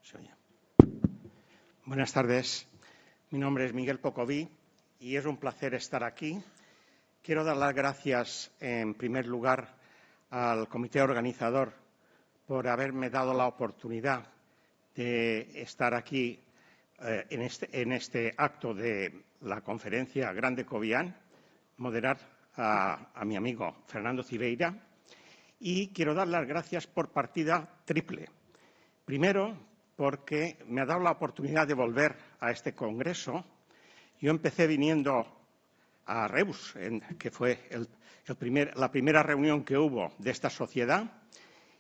Se oye. Buenas tardes. Mi nombre es Miguel Pocoví y es un placer estar aquí. Quiero dar las gracias, en primer lugar, al comité organizador por haberme dado la oportunidad de estar aquí en este acto de la conferencia Grande Cobián, moderar a mi amigo Fernando Civeira. Y quiero dar las gracias por partida triple. Primero, porque me ha dado la oportunidad de volver a este congreso. Yo empecé viniendo a Reus, que fue la primera reunión que hubo de esta sociedad,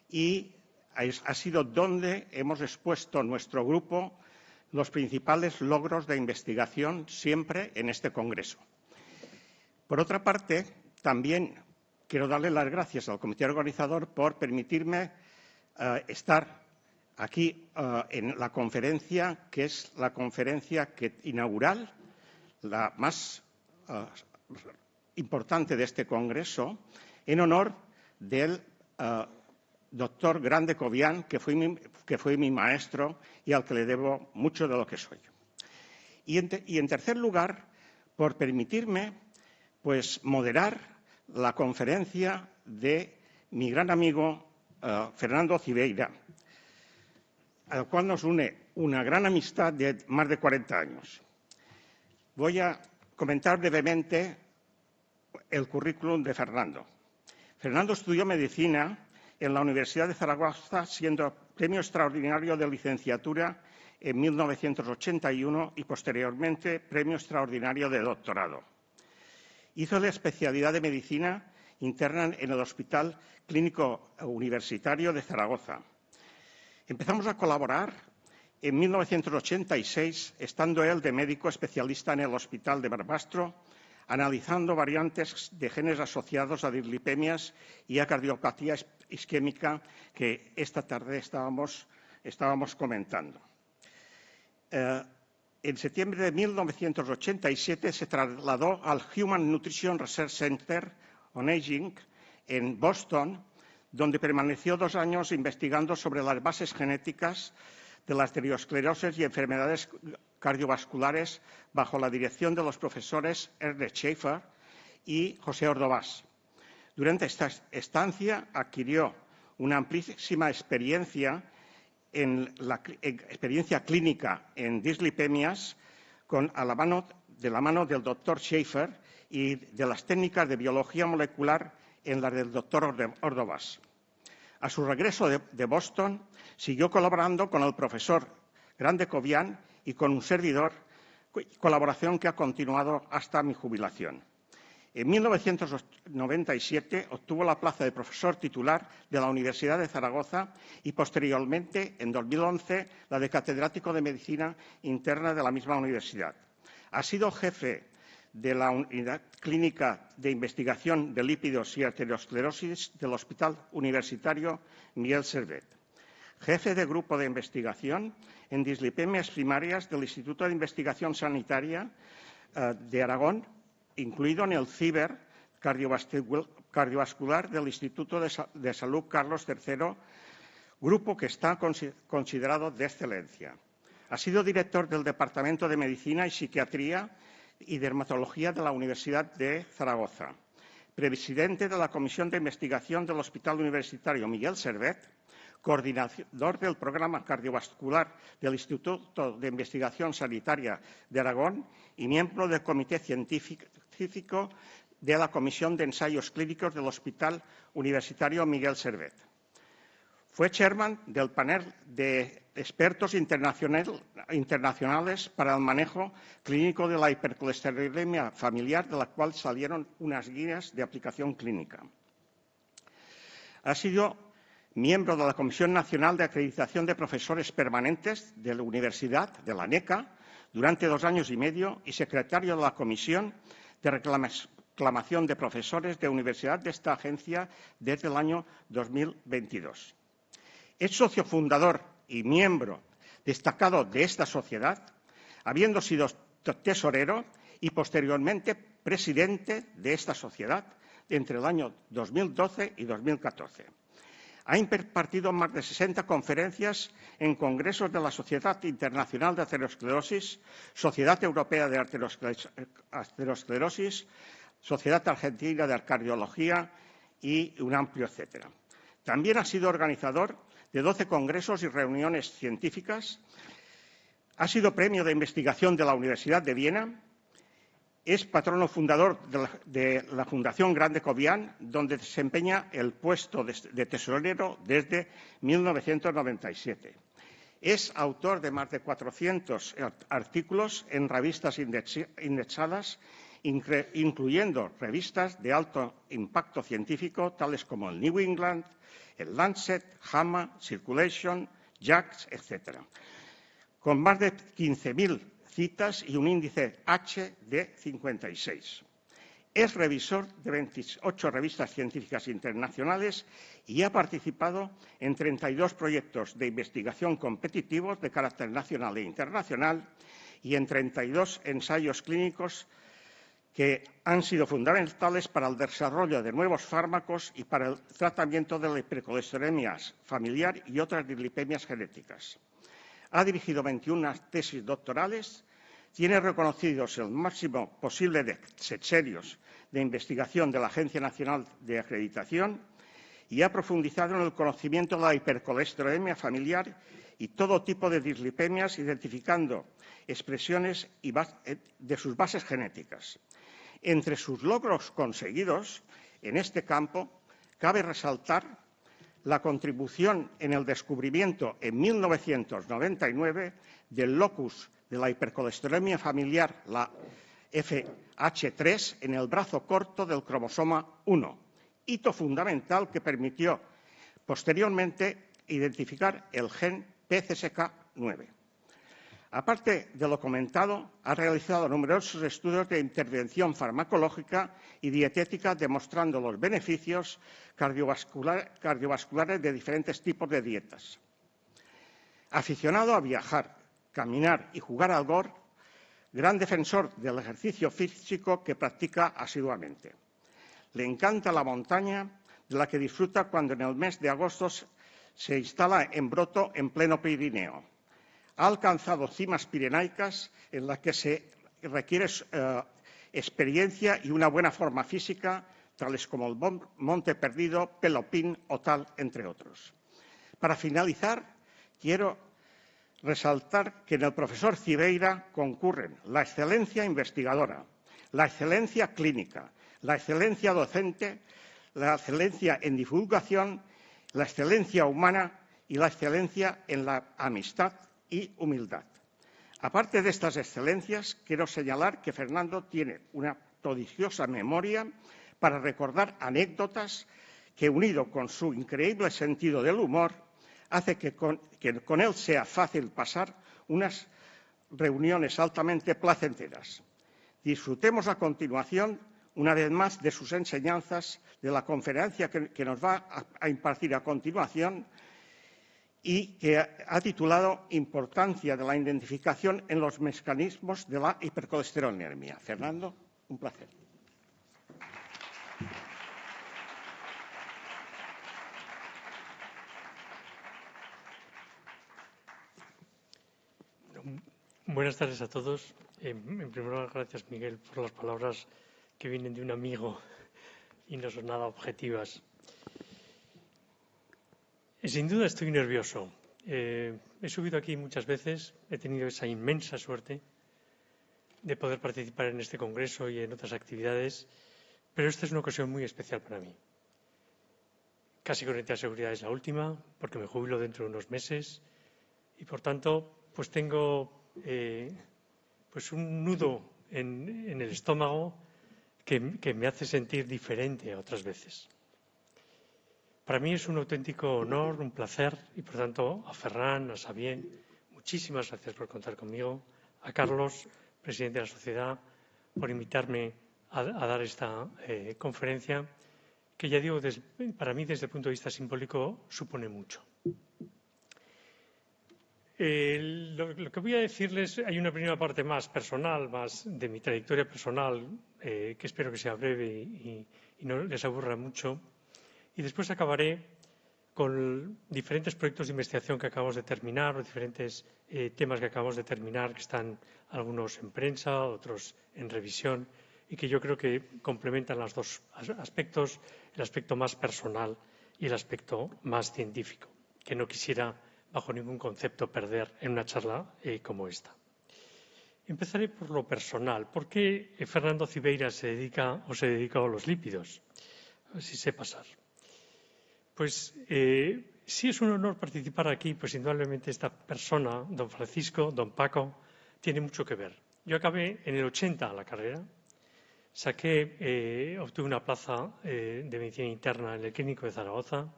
y ha sido donde hemos expuesto nuestro grupo los principales logros de investigación siempre en este congreso. Por otra parte, también quiero darle las gracias al comité organizador por permitirme estar aquí en la conferencia, que es la conferencia inaugural, la más importante de este congreso, en honor del doctor Grande Cobián, que fue mi maestro y al que le debo mucho de lo que soy. Y en tercer lugar, por permitirme moderar la conferencia de mi gran amigo Fernando Civeira, al cual nos une una gran amistad de más de 40 años. Voy a comentar brevemente el currículum de Fernando. Fernando estudió medicina en la Universidad de Zaragoza, siendo premio extraordinario de licenciatura en 1981 y posteriormente premio extraordinario de doctorado. Hizo la especialidad de medicina interna en el Hospital Clínico Universitario de Zaragoza. Empezamos a colaborar en 1986, estando él de médico especialista en el Hospital de Barbastro, analizando variantes de genes asociados a dislipemias y a cardiopatía isquémica que esta tarde estábamos comentando. En septiembre de 1987 se trasladó al Human Nutrition Research Center on Aging en Boston, donde permaneció 2 años investigando sobre las bases genéticas de la arteriosclerosis y enfermedades cardiovasculares bajo la dirección de los profesores Ernest Schaeffer y José Ordovás. Durante esta estancia adquirió una amplísima experiencia clínica en dislipemias de la mano del doctor Schaeffer y de las técnicas de biología molecular en las del doctor Ordovás. A su regreso de Boston, siguió colaborando con el profesor Grande Cobián y con un servidor, colaboración que ha continuado hasta mi jubilación. En 1997 obtuvo la plaza de profesor titular de la Universidad de Zaragoza y posteriormente, en 2011, la de catedrático de Medicina Interna de la misma universidad. Ha sido jefe de la Unidad Clínica de Investigación de Lípidos y Arteriosclerosis del Hospital Universitario Miguel Servet. Jefe de Grupo de Investigación en Dislipemias Primarias del Instituto de Investigación Sanitaria de Aragón, incluido en el CIBER cardiovascular del Instituto de Salud Carlos III, grupo que está considerado de excelencia. Ha sido director del Departamento de Medicina y Psiquiatría y Dermatología de la Universidad de Zaragoza, presidente de la Comisión de Investigación del Hospital Universitario Miguel Servet, coordinador del Programa Cardiovascular del Instituto de Investigación Sanitaria de Aragón y miembro del Comité Científico de la Comisión de Ensayos Clínicos del Hospital Universitario Miguel Servet. Fue chairman del panel de expertos internacionales para el manejo clínico de la hipercolesterolemia familiar, de la cual salieron unas guías de aplicación clínica. Ha sido miembro de la Comisión Nacional de Acreditación de Profesores Permanentes de la Universidad, de la NECA, durante 2 años y medio y secretario de la Comisión de Reclamación de Profesores de Universidad de esta agencia desde el año 2022. Es socio fundador y miembro destacado de esta sociedad, habiendo sido tesorero y posteriormente presidente de esta sociedad entre el año 2012 y 2014. Ha impartido más de 60 conferencias en congresos de la Sociedad Internacional de Aterosclerosis, Sociedad Europea de Aterosclerosis, Sociedad Argentina de Cardiología y un amplio etcétera. También ha sido organizador de 12 congresos y reuniones científicas. Ha sido premio de investigación de la Universidad de Viena. Es patrono fundador de la Fundación Grande Cobian, donde desempeña el puesto de tesorero desde 1997. Es autor de más de 400 artículos en revistas indexadas, incluyendo revistas de alto impacto científico, tales como el New England, el Lancet, JAMA, Circulation, JACS, etc., con más de 15.000 citas y un índice H de 56. Es revisor de 28 revistas científicas internacionales y ha participado en 32 proyectos de investigación competitivos de carácter nacional e internacional y en 32 ensayos clínicos que han sido fundamentales para el desarrollo de nuevos fármacos y para el tratamiento de la hipercolesterolemia familiar y otras dislipemias genéticas. Ha dirigido 21 tesis doctorales, tiene reconocidos el máximo posible de sexenios de investigación de la Agencia Nacional de Acreditación y ha profundizado en el conocimiento de la hipercolesterolemia familiar y todo tipo de dislipemias, identificando expresiones de sus bases genéticas. Entre sus logros conseguidos en este campo cabe resaltar la contribución en el descubrimiento en 1999 del locus de la hipercolesterolemia familiar, la FH3, en el brazo corto del cromosoma 1, hito fundamental que permitió posteriormente identificar el gen PCSK9. Aparte de lo comentado, ha realizado numerosos estudios de intervención farmacológica y dietética demostrando los beneficios cardiovasculares de diferentes tipos de dietas. Aficionado a viajar, caminar y jugar al golf, gran defensor del ejercicio físico que practica asiduamente. Le encanta la montaña, de la que disfruta cuando en el mes de agosto se instala en Broto, en pleno Pirineo. Ha alcanzado cimas pirenaicas en las que se requiere experiencia y una buena forma física, tales como el Monte Perdido, Pelopín o Tal, entre otros. Para finalizar, quiero resaltar que en el profesor Cibeira concurren la excelencia investigadora, la excelencia clínica, la excelencia docente, la excelencia en divulgación, la excelencia humana y la excelencia en la amistad y humildad. Aparte de estas excelencias, quiero señalar que Fernando tiene una prodigiosa memoria para recordar anécdotas que, unido con su increíble sentido del humor, hace que con él sea fácil pasar unas reuniones altamente placenteras. Disfrutemos a continuación, una vez más, de sus enseñanzas, de la conferencia que nos va a impartir a continuación, y que ha titulado Importancia de la identificación en los mecanismos de la hipercolesterolemia. Fernando, un placer. Buenas tardes a todos. En primer lugar, gracias, Miguel, por las palabras que vienen de un amigo y no son nada objetivas. Sin duda estoy nervioso. He subido aquí muchas veces, he tenido esa inmensa suerte de poder participar en este congreso y en otras actividades, pero esta es una ocasión muy especial para mí. Casi con entera seguridad es la última, porque me jubilo dentro de unos meses y, por tanto, pues tengo un nudo en el estómago que me hace sentir diferente a otras veces. Para mí es un auténtico honor, un placer y, por tanto, a Ferran, a Xavier, muchísimas gracias por contar conmigo, a Carlos, presidente de la sociedad, por invitarme a dar esta conferencia, que ya digo, para mí desde el punto de vista simbólico supone mucho. Lo que voy a decirles, hay una primera parte más personal, más de mi trayectoria personal, que espero que sea breve y no les aburra mucho. Y después acabaré con diferentes proyectos de investigación que acabamos de terminar, o diferentes temas que acabamos de terminar, que están algunos en prensa, otros en revisión, y que yo creo que complementan los dos aspectos, el aspecto más personal y el aspecto más científico, que no quisiera bajo ningún concepto perder en una charla como esta. Empezaré por lo personal. ¿Por qué Fernando Cibeira se dedicó a los lípidos? A ver si sé pasar. Pues sí es un honor participar aquí, pues indudablemente esta persona, don Francisco, don Paco, tiene mucho que ver. Yo acabé en el 80 la carrera, obtuve una plaza de medicina interna en el Clínico de Zaragoza,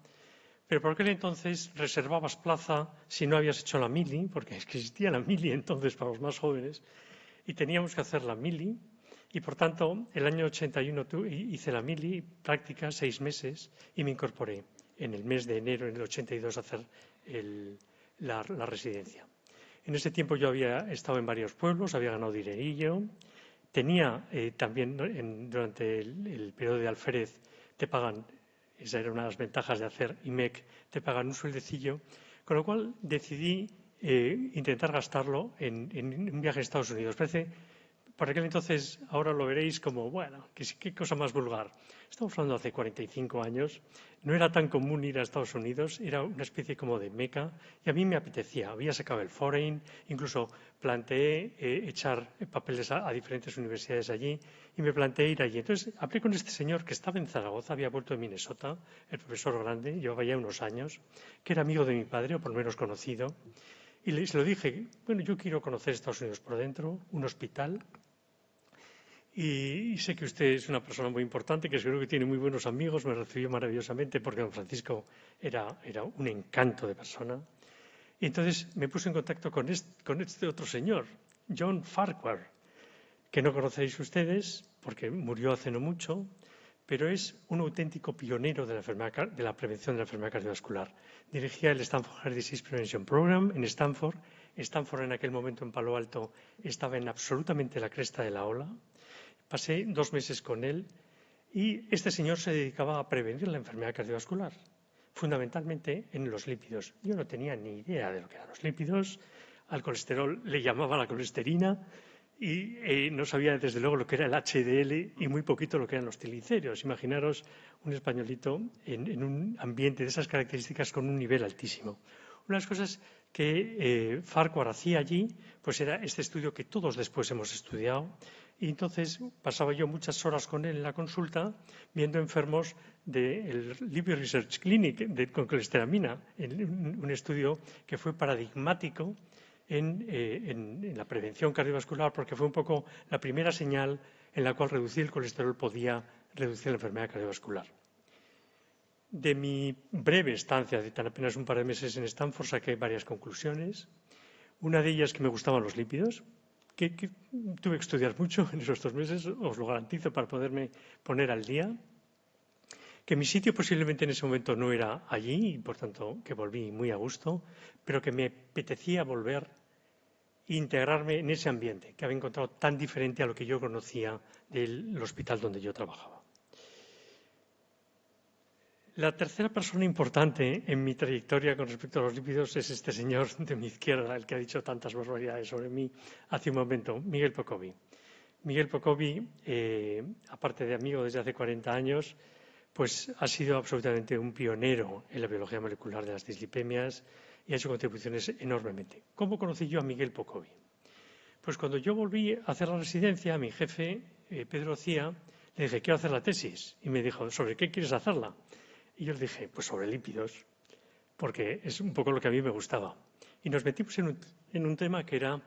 pero por aquel entonces reservabas plaza si no habías hecho la mili, porque existía la mili entonces para los más jóvenes, y teníamos que hacer la mili, y por tanto el año 81 hice la mili, práctica 6 meses, y me incorporé en el mes de enero, en el 82, a hacer la residencia. En ese tiempo yo había estado en varios pueblos, había ganado dinerillo, tenía también durante el periodo de alférez, te pagan, esa era una de las ventajas de hacer IMEC, te pagan un sueldecillo, con lo cual decidí intentar gastarlo en un viaje a Estados Unidos. Parece, por aquel entonces, ahora lo veréis como, bueno, qué cosa más vulgar. Estamos hablando de hace 45 años, no era tan común ir a Estados Unidos, era una especie como de meca, y a mí me apetecía. Había sacado el Foreign, incluso planteé echar papeles a diferentes universidades allí, y me planteé ir allí. Entonces, hablé con este señor que estaba en Zaragoza, había vuelto de Minnesota, el profesor Grande, llevaba ya unos años, que era amigo de mi padre, o por lo menos conocido, y se lo dije, bueno, yo quiero conocer Estados Unidos por dentro, un hospital, y sé que usted es una persona muy importante, que seguro que tiene muy buenos amigos, me recibió maravillosamente porque don Francisco era un encanto de persona. Y entonces me puse en contacto con este otro señor, John Farquhar, que no conocéis ustedes porque murió hace no mucho, pero es un auténtico pionero de la prevención de la enfermedad cardiovascular. Dirigía el Stanford Heart Disease Prevention Program en Stanford. Stanford en aquel momento en Palo Alto estaba en absolutamente la cresta de la ola. Pasé 2 meses con él y este señor se dedicaba a prevenir la enfermedad cardiovascular, fundamentalmente en los lípidos. Yo no tenía ni idea de lo que eran los lípidos, al colesterol le llamaba la colesterina y no sabía desde luego lo que era el HDL y muy poquito lo que eran los triglicéridos. Imaginaros un españolito en un ambiente de esas características con un nivel altísimo. Una de las cosas que Farquhar hacía allí, pues era este estudio que todos después hemos estudiado, y entonces pasaba yo muchas horas con él en la consulta viendo enfermos del Lipid Research Clinic con colesteramina, un estudio que fue paradigmático en la prevención cardiovascular porque fue un poco la primera señal en la cual reducir el colesterol podía reducir la enfermedad cardiovascular. De mi breve estancia, de tan apenas un par de meses en Stanford, saqué varias conclusiones. Una de ellas que me gustaban los lípidos, que tuve que estudiar mucho en esos 2 meses, os lo garantizo, para poderme poner al día. Que mi sitio posiblemente en ese momento no era allí, y por tanto que volví muy a gusto, pero que me apetecía volver e integrarme en ese ambiente que había encontrado tan diferente a lo que yo conocía del hospital donde yo trabajaba. La tercera persona importante en mi trayectoria con respecto a los lípidos es este señor de mi izquierda, el que ha dicho tantas barbaridades sobre mí hace un momento, Miguel Pocovi. Miguel Pocovi, aparte de amigo desde hace 40 años, pues ha sido absolutamente un pionero en la biología molecular de las dislipemias y ha hecho contribuciones enormemente. ¿Cómo conocí yo a Miguel Pocovi? Pues cuando yo volví a hacer la residencia, a mi jefe, Pedro Cía, le dije, quiero hacer la tesis. Y me dijo, ¿sobre qué quieres hacerla? Y yo le dije, pues sobre lípidos, porque es un poco lo que a mí me gustaba. Y nos metimos en un tema que era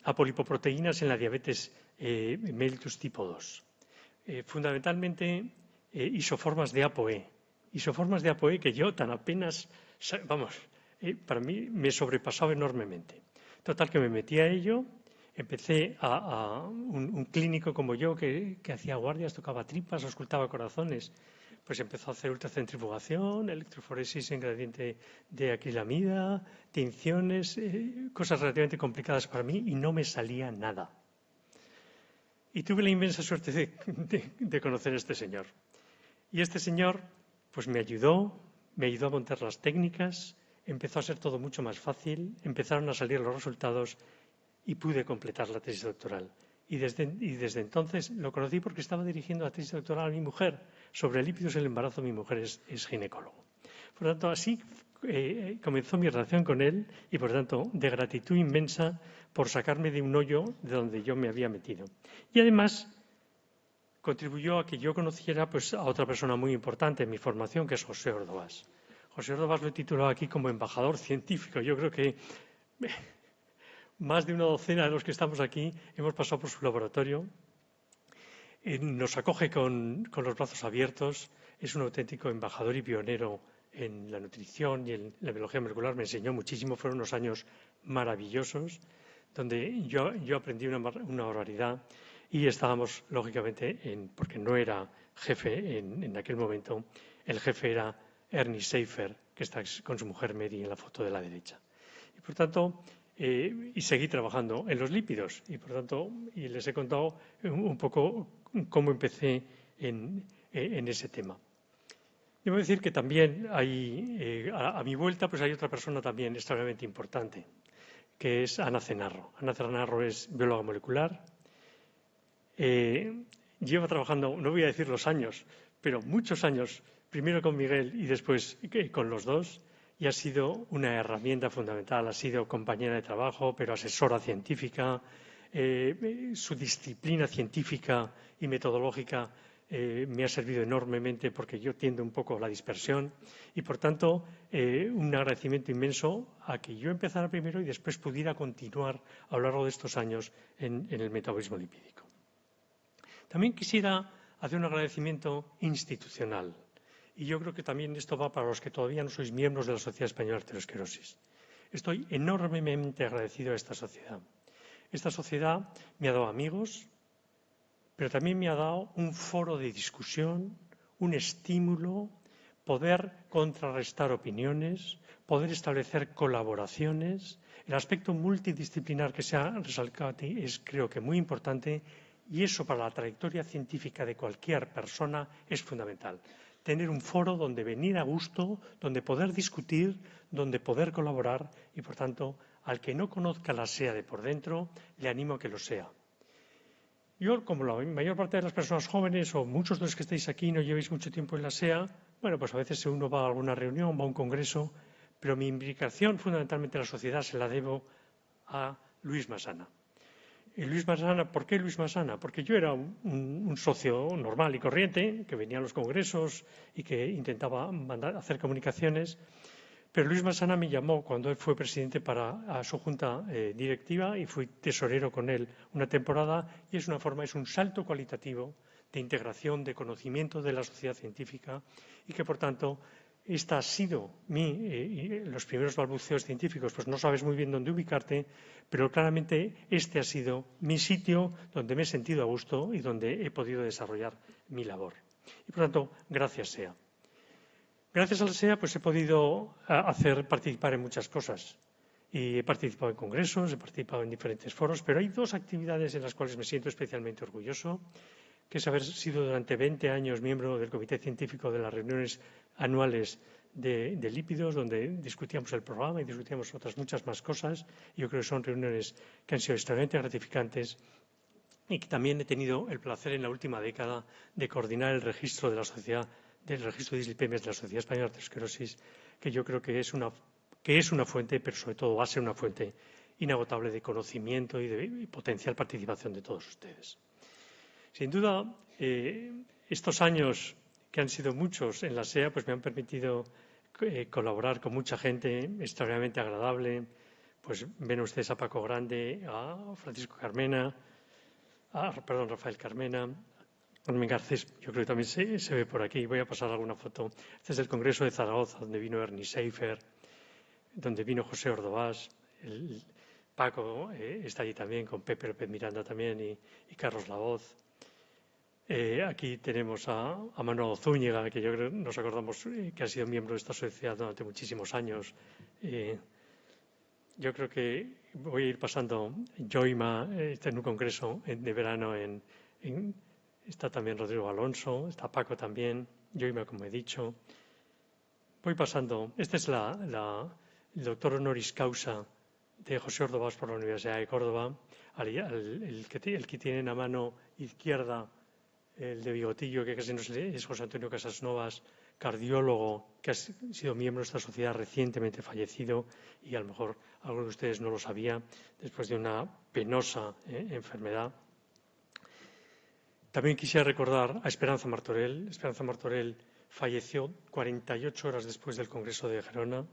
apolipoproteínas en la diabetes mellitus tipo 2. Fundamentalmente isoformas de ApoE. Isoformas de ApoE que yo tan apenas, para mí me sobrepasaba enormemente. Total, que me metí a ello. Empecé a un clínico como yo que hacía guardias, tocaba tripas, auscultaba corazones. Pues empezó a hacer ultracentrifugación, electroforesis en gradiente de acrilamida, tinciones, cosas relativamente complicadas para mí y no me salía nada. Y tuve la inmensa suerte de conocer a este señor. Y este señor pues me ayudó, me ayudó a montar las técnicas, empezó a ser todo mucho más fácil, empezaron a salir los resultados y pude completar la tesis doctoral. Y desde entonces lo conocí porque estaba dirigiendo la tesis doctoral a mi mujer sobre lípidos en el embarazo. Mi mujer es ginecólogo. Por lo tanto, así comenzó mi relación con él y, por tanto, de gratitud inmensa por sacarme de un hoyo de donde yo me había metido. Y además contribuyó a que yo conociera pues, a otra persona muy importante en mi formación, que es José Ordovás. José Ordovás lo he titulado aquí como embajador científico. Yo creo que más de una docena de los que estamos aquí hemos pasado por su laboratorio. Nos acoge con los brazos abiertos. Es un auténtico embajador y pionero en la nutrición y en la biología molecular. Me enseñó muchísimo. Fueron unos años maravillosos donde yo aprendí una barbaridad. Y estábamos, lógicamente, porque no era jefe en aquel momento, el jefe era Ernie Seifer, que está con su mujer Mary en la foto de la derecha. Y por tanto, y seguí trabajando en los lípidos. Y por tanto, y les he contado un poco cómo empecé en ese tema. Debo decir que también hay, a mi vuelta, pues hay otra persona también extremadamente importante, que es Ana Cenarro. Ana Cenarro es bióloga molecular. Lleva trabajando, no voy a decir los años, pero muchos años, primero con Miguel y después con los dos, y ha sido una herramienta fundamental. Ha sido compañera de trabajo, pero asesora científica. Su disciplina científica y metodológica me ha servido enormemente porque yo tiendo un poco a la dispersión y, por tanto, un agradecimiento inmenso a que yo empezara primero y después pudiera continuar a lo largo de estos años en el metabolismo lipídico. También quisiera hacer un agradecimiento institucional. Y yo creo que también esto va para los que todavía no sois miembros de la Sociedad Española de Arteriosclerosis. Estoy enormemente agradecido a esta sociedad. Esta sociedad me ha dado amigos, pero también me ha dado un foro de discusión, un estímulo, poder contrarrestar opiniones, poder establecer colaboraciones. El aspecto multidisciplinar que se ha resaltado aquí es, creo que, muy importante. Y eso para la trayectoria científica de cualquier persona es fundamental. Tener un foro donde venir a gusto, donde poder discutir, donde poder colaborar y, por tanto, al que no conozca la SEA de por dentro, le animo a que lo sea. Yo, como la mayor parte de las personas jóvenes o muchos de los que estáis aquí no llevéis mucho tiempo en la SEA, bueno, pues a veces uno va a alguna reunión, va a un congreso, pero mi implicación fundamentalmente en la sociedad se la debo a Luis Masana. Y Luis Masana, ¿por qué Luis Masana? Porque yo era un socio normal y corriente, que venía a los congresos y que intentaba hacer comunicaciones, pero Luis Masana me llamó cuando él fue presidente a su junta directiva y fui tesorero con él una temporada y es un salto cualitativo de integración, de conocimiento de la sociedad científica y que, por tanto, esta ha sido los primeros balbuceos científicos, pues no sabes muy bien dónde ubicarte, pero claramente este ha sido mi sitio donde me he sentido a gusto y donde he podido desarrollar mi labor. Y por tanto, gracias SEA. Gracias a la SEA pues he podido participar en muchas cosas. Y he participado en congresos, he participado en diferentes foros, pero hay dos actividades en las cuales me siento especialmente orgulloso, que es haber sido durante 20 años miembro del Comité Científico de las reuniones anuales de lípidos, donde discutíamos el programa y discutíamos otras muchas más cosas. Yo creo que son reuniones que han sido extremadamente gratificantes y que también he tenido el placer en la última década de coordinar el registro de la sociedad, del registro de dislipemias de la Sociedad Española de Arteriosclerosis, que yo creo que es una fuente, pero sobre todo va a ser una fuente inagotable de conocimiento y de potencial participación de todos ustedes. Sin duda, estos años, que han sido muchos en la SEA, pues me han permitido colaborar con mucha gente extraordinariamente agradable. Pues ven ustedes a Paco Grande, a Francisco Carmena, Rafael Carmena, Carmen Garcés, yo creo que también se ve por aquí. Voy a pasar alguna foto. Este es el Congreso de Zaragoza, donde vino Ernie Seifer, donde vino José Ordovás. Paco está allí también, con Pepe López Miranda también y Carlos Lavoz. Aquí tenemos a Manuel Zúñiga, que yo creo nos acordamos que ha sido miembro de esta sociedad durante muchísimos años. Yo creo que voy a ir pasando. Joima está en un congreso de verano está también Rodrigo Alonso, está Paco también, Joima, como he dicho. Voy pasando. Este es el doctor honoris causa de José Ordovás por la Universidad de Córdoba, el que tiene en la mano izquierda el de bigotillo, que casi no se lee, es José Antonio Casasnovas, cardiólogo, que ha sido miembro de esta sociedad recientemente fallecido, y a lo mejor algunos de ustedes no lo sabían, después de una penosa enfermedad. También quisiera recordar a Esperanza Martorell. Esperanza Martorell falleció 48 horas después del Congreso de Gerona.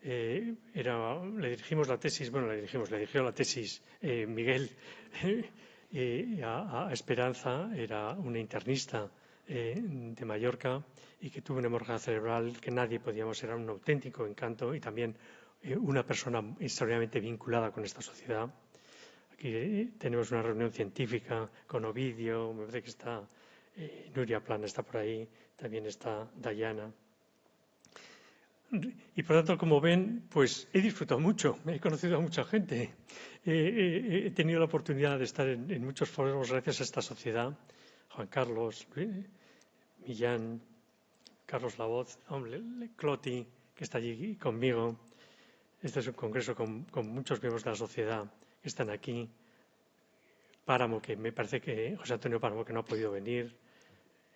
Le dirigimos la tesis, le dirigió la tesis Miguel a Esperanza, era una internista de Mallorca y que tuvo una hemorragia cerebral que nadie podíamos, era un auténtico encanto y también una persona extraordinariamente vinculada con esta sociedad. Aquí tenemos una reunión científica con Ovidio, me parece que está Nuria Plana, está por ahí, también está Dayana. Y por tanto, como ven, pues he disfrutado mucho, he conocido a mucha gente, he tenido la oportunidad de estar en muchos foros gracias a esta sociedad. Juan Carlos, Millán, Carlos Lavoz, Cloti, que está allí conmigo. Este es un congreso con muchos miembros de la sociedad que están aquí. Páramo, que me parece que José Antonio Páramo, que no ha podido venir.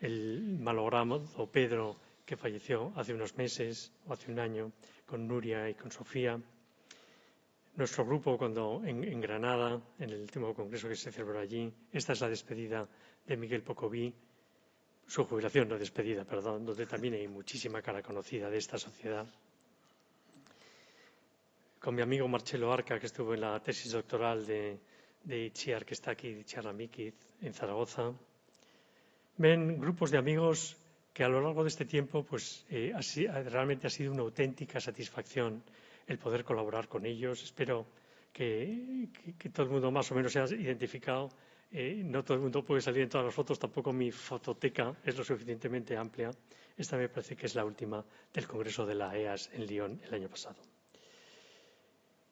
El malogrado Pedro, que falleció hace unos meses o hace un año, con Nuria y con Sofía. Nuestro grupo en Granada, en el último congreso que se celebró allí. Esta es la despedida de Miguel Pocoví, su jubilación, no despedida, perdón, donde también hay muchísima cara conocida de esta sociedad. Con mi amigo Marcelo Arca, que estuvo en la tesis doctoral de Itziar, que está aquí, de Itziar Amikiz, en Zaragoza. Ven grupos de amigos que a lo largo de este tiempo pues realmente ha sido una auténtica satisfacción el poder colaborar con ellos. Espero que todo el mundo más o menos se haya identificado. No todo el mundo puede salir en todas las fotos, tampoco mi fototeca es lo suficientemente amplia. Esta me parece que es la última del Congreso de la EAS en Lyon el año pasado.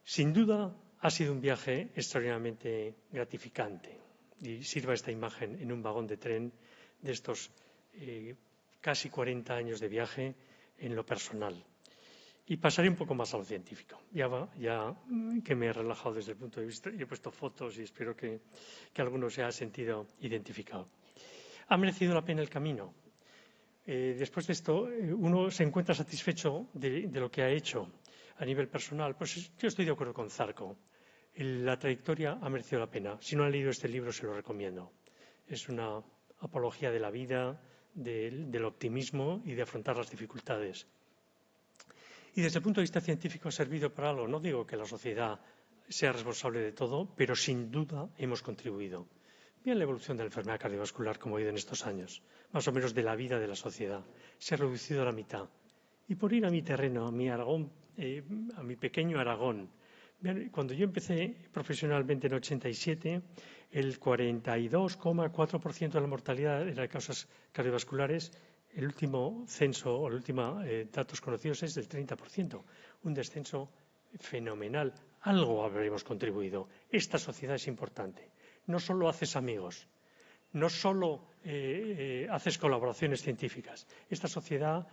Sin duda ha sido un viaje extraordinariamente gratificante y sirva esta imagen en un vagón de tren de estos casi 40 años de viaje en lo personal. Y pasaré un poco más a lo científico. Ya que me he relajado desde el punto de vista y he puesto fotos y espero que alguno se haya sentido identificado. ¿Ha merecido la pena el camino? Después de esto, uno se encuentra satisfecho de lo que ha hecho a nivel personal. Pues yo estoy de acuerdo con Zarco. La trayectoria ha merecido la pena. Si no han leído este libro, se lo recomiendo. Es una apología de la vida, del optimismo y de afrontar las dificultades. Y desde el punto de vista científico ha servido para algo. No digo que la sociedad sea responsable de todo, pero sin duda hemos contribuido. Bien la evolución de la enfermedad cardiovascular, como he oído en estos años, más o menos de la vida de la sociedad. Se ha reducido a la mitad. Y por ir a mi terreno, a mi Aragón, a mi pequeño Aragón, cuando yo empecé profesionalmente en 87, el 42,4% de la mortalidad era de causas cardiovasculares. El último censo o los últimos datos conocidos es del 30%, un descenso fenomenal. Algo habremos contribuido. Esta sociedad es importante. No solo haces amigos, no solo haces colaboraciones científicas. Esta sociedad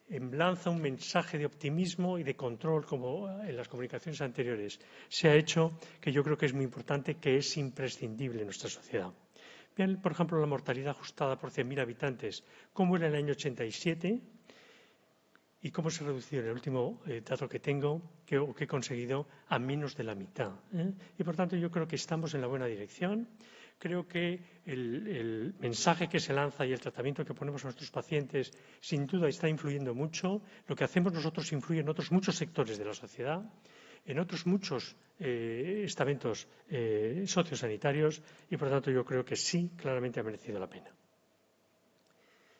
lanza un mensaje de optimismo y de control, como en las comunicaciones anteriores se ha hecho, que yo creo que es muy importante, que es imprescindible en nuestra sociedad. Vean, por ejemplo, la mortalidad ajustada por 100.000 habitantes, cómo era en el año 87 y cómo se ha reducido en el último dato que tengo, que he conseguido, a menos de la mitad. Y, por tanto, yo creo que estamos en la buena dirección. Creo que el mensaje que se lanza y el tratamiento que ponemos a nuestros pacientes sin duda está influyendo mucho. Lo que hacemos nosotros influye en otros muchos sectores de la sociedad, en otros muchos estamentos sociosanitarios y, por lo tanto, yo creo que sí, claramente ha merecido la pena.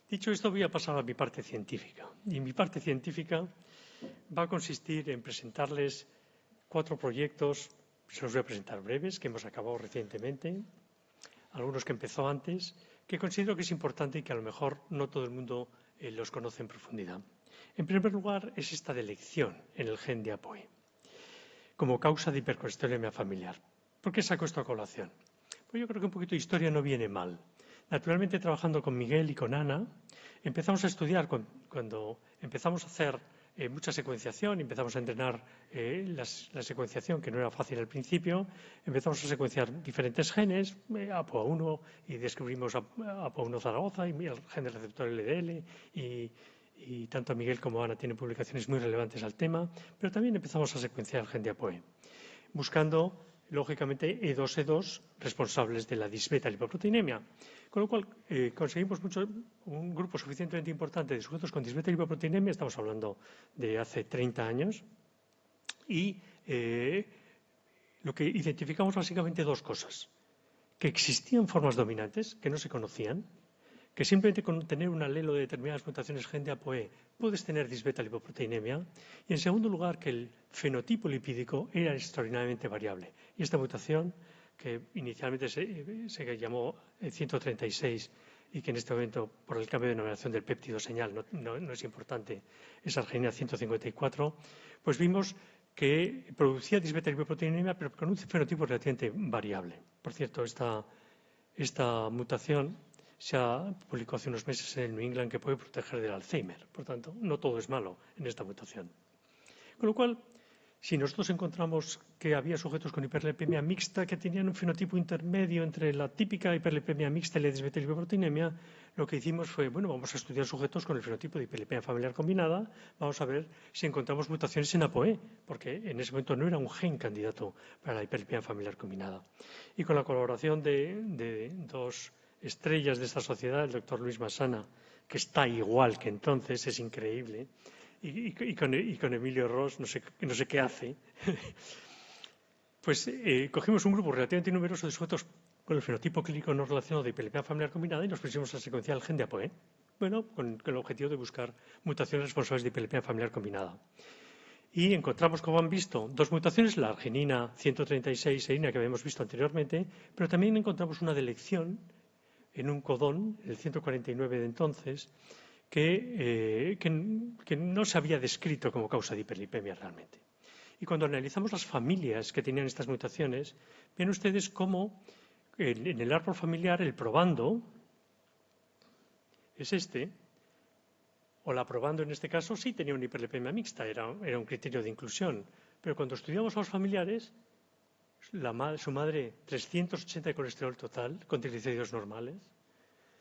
Dicho esto, voy a pasar a mi parte científica. Y mi parte científica va a consistir en presentarles 4 proyectos, se los voy a presentar breves, que hemos acabado recientemente, algunos que empezó antes, que considero que es importante y que a lo mejor no todo el mundo los conoce en profundidad. En primer lugar, es esta delección en el gen de APOE como causa de hipercolesterolemia familiar. ¿Por qué saco esto a colación? Pues yo creo que un poquito de historia no viene mal. Naturalmente, trabajando con Miguel y con Ana, empezamos a estudiar cuando empezamos a hacer mucha secuenciación, empezamos a entrenar la secuenciación, que no era fácil al principio, empezamos a secuenciar diferentes genes, APOA1, y descubrimos APOA1 Zaragoza y el gen del receptor LDL, y tanto Miguel como Ana tienen publicaciones muy relevantes al tema, pero también empezamos a secuenciar el gen de APOE, buscando, lógicamente, E2 responsables de la disbeta-lipoproteinemia. Con lo cual, conseguimos un grupo suficientemente importante de sujetos con disbeta-lipoproteinemia, estamos hablando de hace 30 años, y lo que identificamos básicamente dos cosas: que existían formas dominantes que no se conocían, que simplemente con tener un alelo de determinadas mutaciones gen de APOE puedes tener disbeta-lipoproteinemia, y en segundo lugar que el fenotipo lipídico era extraordinariamente variable. Y esta mutación, que inicialmente se llamó 136 y que en este momento, por el cambio de denominación del péptido señal, no es importante, es arginina 154, pues vimos que producía disbeta-lipoproteinemia, pero con un fenotipo relativamente variable. Por cierto, esta mutación se ha publicado hace unos meses en el New England que puede proteger del Alzheimer. Por tanto, no todo es malo en esta mutación. Con lo cual, si nosotros encontramos que había sujetos con hiperlipemia mixta que tenían un fenotipo intermedio entre la típica hiperlipemia mixta y la disbeta-lipoproteinemia, lo que hicimos fue, bueno, vamos a estudiar sujetos con el fenotipo de hiperlipemia familiar combinada, vamos a ver si encontramos mutaciones en APOE, porque en ese momento no era un gen candidato para la hiperlipemia familiar combinada. Y con la colaboración de dos estrellas de esta sociedad, el doctor Luis Masana, que está igual que entonces, es increíble, y con Emilio Ross, no sé qué hace, pues cogimos un grupo relativamente numeroso de sujetos con el fenotipo clínico no relacionado de hiperlipemia familiar combinada y nos pusimos a secuenciar el gen de APOE, bueno, con el objetivo de buscar mutaciones responsables de hiperlipemia familiar combinada. Y encontramos, como han visto, dos mutaciones, la arginina 136 serina que habíamos visto anteriormente, pero también encontramos una delección en un codón, el 149 de entonces, que no se había descrito como causa de hiperlipemia realmente. Y cuando analizamos las familias que tenían estas mutaciones, ven ustedes cómo en el árbol familiar el probando es este, o la probando en este caso sí tenía una hiperlipemia mixta, era un criterio de inclusión, pero cuando estudiamos a los familiares, su madre 380 de colesterol total con triglicéridos normales,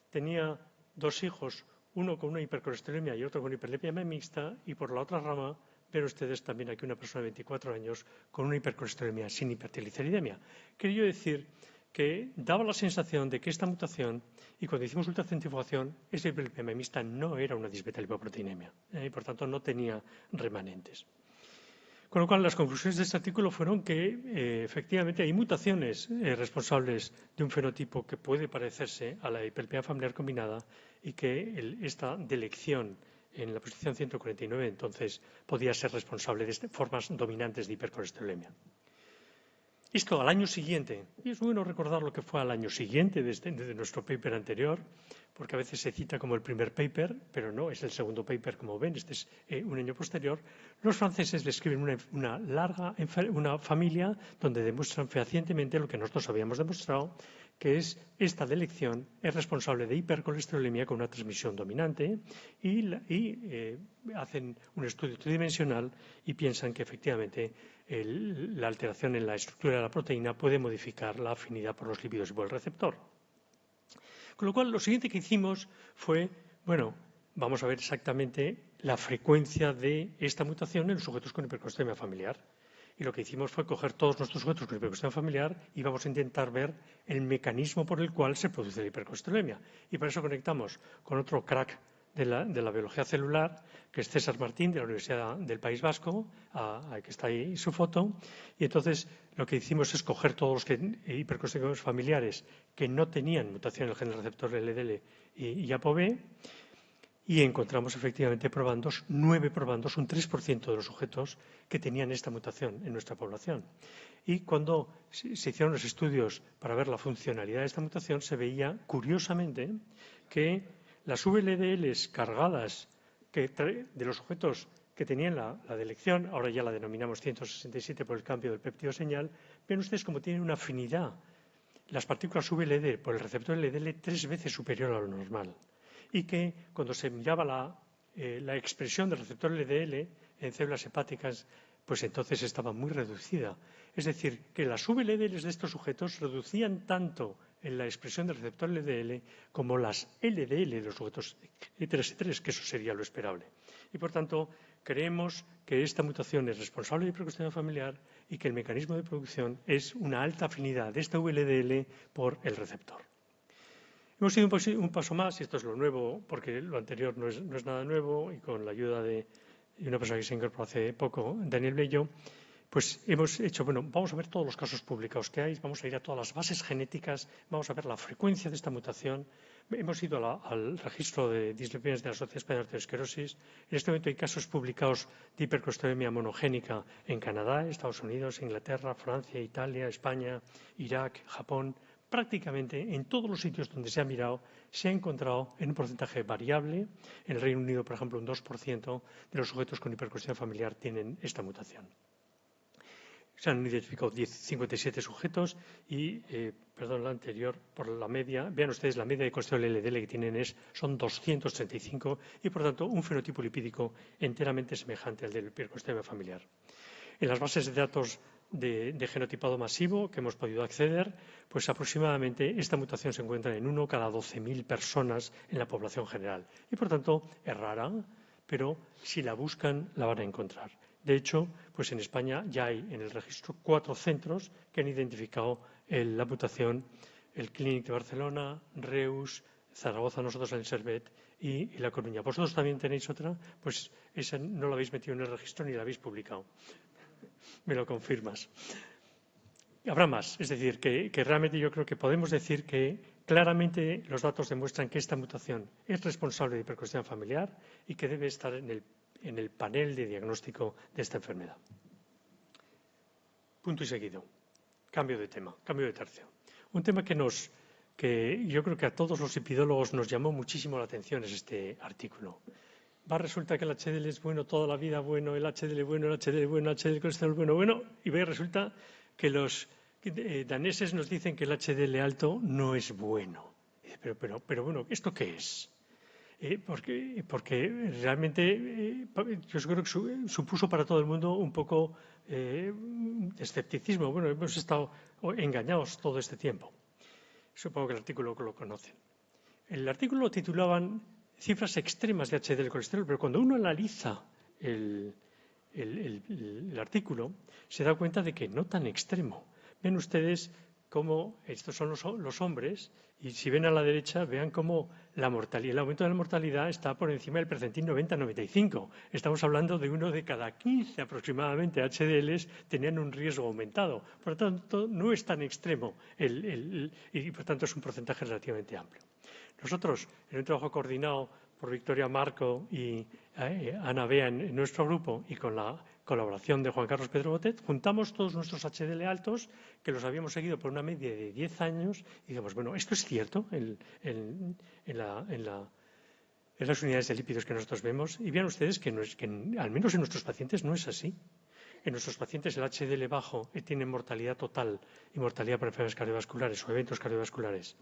tenía dos hijos, uno con una hipercolesterolemia y otro con hiperlipemia mixta, y por la otra rama ven ustedes también aquí una persona de 24 años con una hipercolesterolemia sin hipertrigliceridemia. Quería decir que daba la sensación de que esta mutación, y cuando hicimos ultracentrifugación, esa hiperlipemia mixta no era una disbeta-lipoproteinemia, y por tanto no tenía remanentes. Con lo cual, las conclusiones de este artículo fueron que efectivamente hay mutaciones responsables de un fenotipo que puede parecerse a la hiperlipemia familiar combinada y que esta delección en la posición 149 entonces podía ser responsable de formas dominantes de hipercolesterolemia. Esto al año siguiente, y es bueno recordar lo que fue al año siguiente de nuestro paper anterior, porque a veces se cita como el primer paper, pero no, es el segundo paper, como ven, este es un año posterior. Los franceses describen una familia donde demuestran fehacientemente lo que nosotros habíamos demostrado, que es esta delección es responsable de hipercolesterolemia con una transmisión dominante y hacen un estudio tridimensional y piensan que efectivamente la alteración en la estructura de la proteína puede modificar la afinidad por los lípidos y por el receptor. Con lo cual, lo siguiente que hicimos fue, bueno, vamos a ver exactamente la frecuencia de esta mutación en los sujetos con hipercolesterolemia familiar. Y lo que hicimos fue coger todos nuestros sujetos con hipercolesterolemia familiar y vamos a intentar ver el mecanismo por el cual se produce la hipercolesterolemia. Y para eso conectamos con otro crack de la biología celular, que es César Martín, de la Universidad del País Vasco, que está ahí su foto. Y entonces lo que hicimos es coger todos los hipercolesterolemia familiares que no tenían mutación en el gen del receptor LDL y ApoB, y encontramos efectivamente 9 probandos, un 3% de los sujetos que tenían esta mutación en nuestra población. Y cuando se hicieron los estudios para ver la funcionalidad de esta mutación, se veía curiosamente que las VLDLs cargadas de los sujetos que tenían la delección, ahora ya la denominamos 167 por el cambio del péptido señal, ven ustedes como tienen una afinidad las partículas VLD por el receptor LDL 3 veces superior a lo normal. Y que cuando se miraba la expresión del receptor LDL en células hepáticas, pues entonces estaba muy reducida. Es decir, que las VLDLs de estos sujetos reducían tanto en la expresión del receptor LDL como las LDL de los sujetos E3, que eso sería lo esperable. Y, por tanto, creemos que esta mutación es responsable de hipercolesterolemia familiar y que el mecanismo de producción es una alta afinidad de esta VLDL por el receptor. Hemos ido un paso más, y esto es lo nuevo, porque lo anterior no es nada nuevo, y con la ayuda de una persona que se incorporó hace poco, Daniel Bello, pues hemos hecho, vamos a ver todos los casos publicados que hay, vamos a ir a todas las bases genéticas, vamos a ver la frecuencia de esta mutación. Hemos ido al registro de dislipidinas de la Sociedad Española de Arteriosclerosis. En este momento hay casos publicados de hipercolesterolemia monogénica en Canadá, Estados Unidos, Inglaterra, Francia, Italia, España, Irak, Japón. Prácticamente en todos los sitios donde se ha mirado se ha encontrado en un porcentaje variable. En el Reino Unido, por ejemplo, un 2% de los sujetos con hipercolesterolemia familiar tienen esta mutación. Se han identificado 57 sujetos y, la anterior, por la media, vean ustedes, la media de colesterol LDL que tienen son 235 y, por tanto, un fenotipo lipídico enteramente semejante al del hipercolesterolemia familiar. En las bases de datos de genotipado masivo que hemos podido acceder, pues aproximadamente esta mutación se encuentra en 1 cada 12.000 personas en la población general. Y, por tanto, es rara, pero si la buscan, la van a encontrar. De hecho, pues en España ya hay en el registro 4 centros que han identificado la mutación, el Clínic de Barcelona, Reus, Zaragoza, nosotros en el Servet y La Coruña. ¿Vosotros también tenéis otra? Pues esa no la habéis metido en el registro ni la habéis publicado. Me lo confirmas. Habrá más, es decir, que realmente yo creo que podemos decir que claramente los datos demuestran que esta mutación es responsable de hipercolesterolemia familiar y que debe estar en el panel de diagnóstico de esta enfermedad. Punto y seguido. Cambio de tema, cambio de tercio. Un tema que yo creo que a todos los lipidólogos nos llamó muchísimo la atención es este artículo. Resulta que el HDL es bueno, toda la vida bueno, el HDL bueno, el HDL bueno, el HDL colesterol bueno, y resulta que los daneses nos dicen que el HDL alto no es bueno. Pero bueno, ¿esto qué es? Porque realmente yo creo que supuso para todo el mundo un poco de escepticismo. Bueno, hemos estado engañados todo este tiempo. Supongo que el artículo lo conocen. El artículo lo titulaban cifras extremas de HDL colesterol, pero cuando uno analiza el artículo se da cuenta de que no tan extremo. Ven ustedes cómo estos son los hombres y si ven a la derecha vean cómo el aumento de la mortalidad está por encima del percentil 90-95. Estamos hablando de 1 de cada 15 aproximadamente HDLs tenían un riesgo aumentado. Por lo tanto, no es tan extremo y por tanto es un porcentaje relativamente amplio. Nosotros, en un trabajo coordinado por Victoria Marco y Ana Bea en nuestro grupo y con la colaboración de Juan Carlos Pedro Botet, juntamos todos nuestros HDL altos que los habíamos seguido por una media de 10 años y dijimos, bueno, esto es cierto en las unidades de lípidos que nosotros vemos y vean ustedes que al menos en nuestros pacientes no es así. En nuestros pacientes el HDL bajo tiene mortalidad total y mortalidad por enfermedades cardiovasculares o eventos cardiovasculares.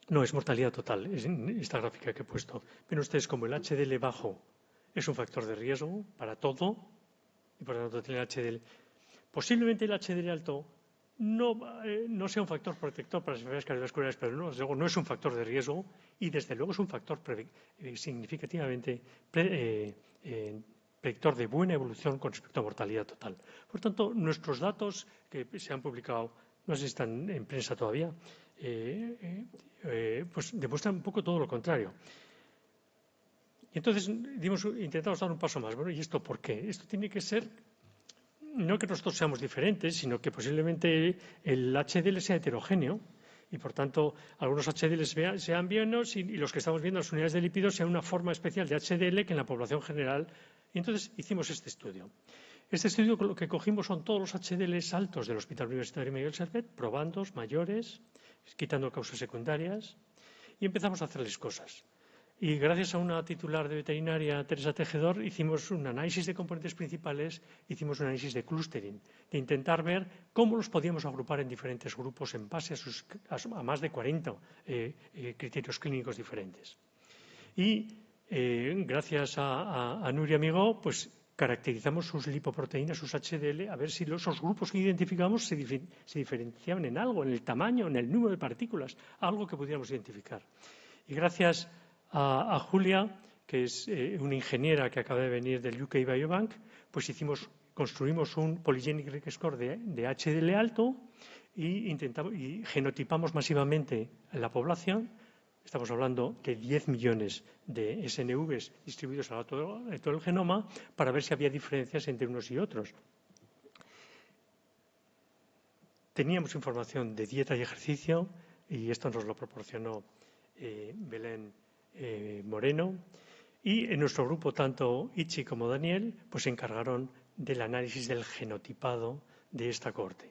No, es mortalidad total, es en esta gráfica que he puesto. Ven ustedes como el HDL bajo es un factor de riesgo para todo y por lo tanto tiene el HDL. Posiblemente el HDL alto no sea un factor protector para las enfermedades cardiovasculares, pero desde luego no es un factor de riesgo y desde luego es un factor significativamente predictor de buena evolución con respecto a mortalidad total. Por tanto, nuestros datos que se han publicado, no sé si están en prensa todavía, pues demuestran un poco todo lo contrario. Y entonces intentamos dar un paso más. Bueno, ¿y esto por qué? Esto tiene que ser, no que nosotros seamos diferentes, sino que posiblemente el HDL sea heterogéneo y, por tanto, algunos HDL sean bienos y los que estamos viendo en las unidades de lípidos sean una forma especial de HDL que en la población general. Y entonces hicimos este estudio. Este estudio lo que cogimos son todos los HDLs altos del Hospital Universitario Miguel Servet, probandos, mayores, quitando causas secundarias, y empezamos a hacerles cosas. Y gracias a una titular de veterinaria, Teresa Tejedor, hicimos un análisis de componentes principales, hicimos un análisis de clustering, de intentar ver cómo los podíamos agrupar en diferentes grupos en base a más de 40 criterios clínicos diferentes. Y gracias a Nuria Amigó, pues caracterizamos sus lipoproteínas, sus HDL, a ver si esos grupos que identificamos se diferenciaban en algo, en el tamaño, en el número de partículas, algo que pudiéramos identificar. Y gracias a Julia, que es una ingeniera que acaba de venir del UK Biobank, pues construimos un polygenic risk score de HDL alto y genotipamos masivamente en la población. Estamos hablando de 10 millones de SNVs distribuidos a todo el genoma para ver si había diferencias entre unos y otros. Teníamos información de dieta y ejercicio y esto nos lo proporcionó Belén Moreno. Y en nuestro grupo, tanto Ichi como Daniel, pues se encargaron del análisis del genotipado de esta cohorte.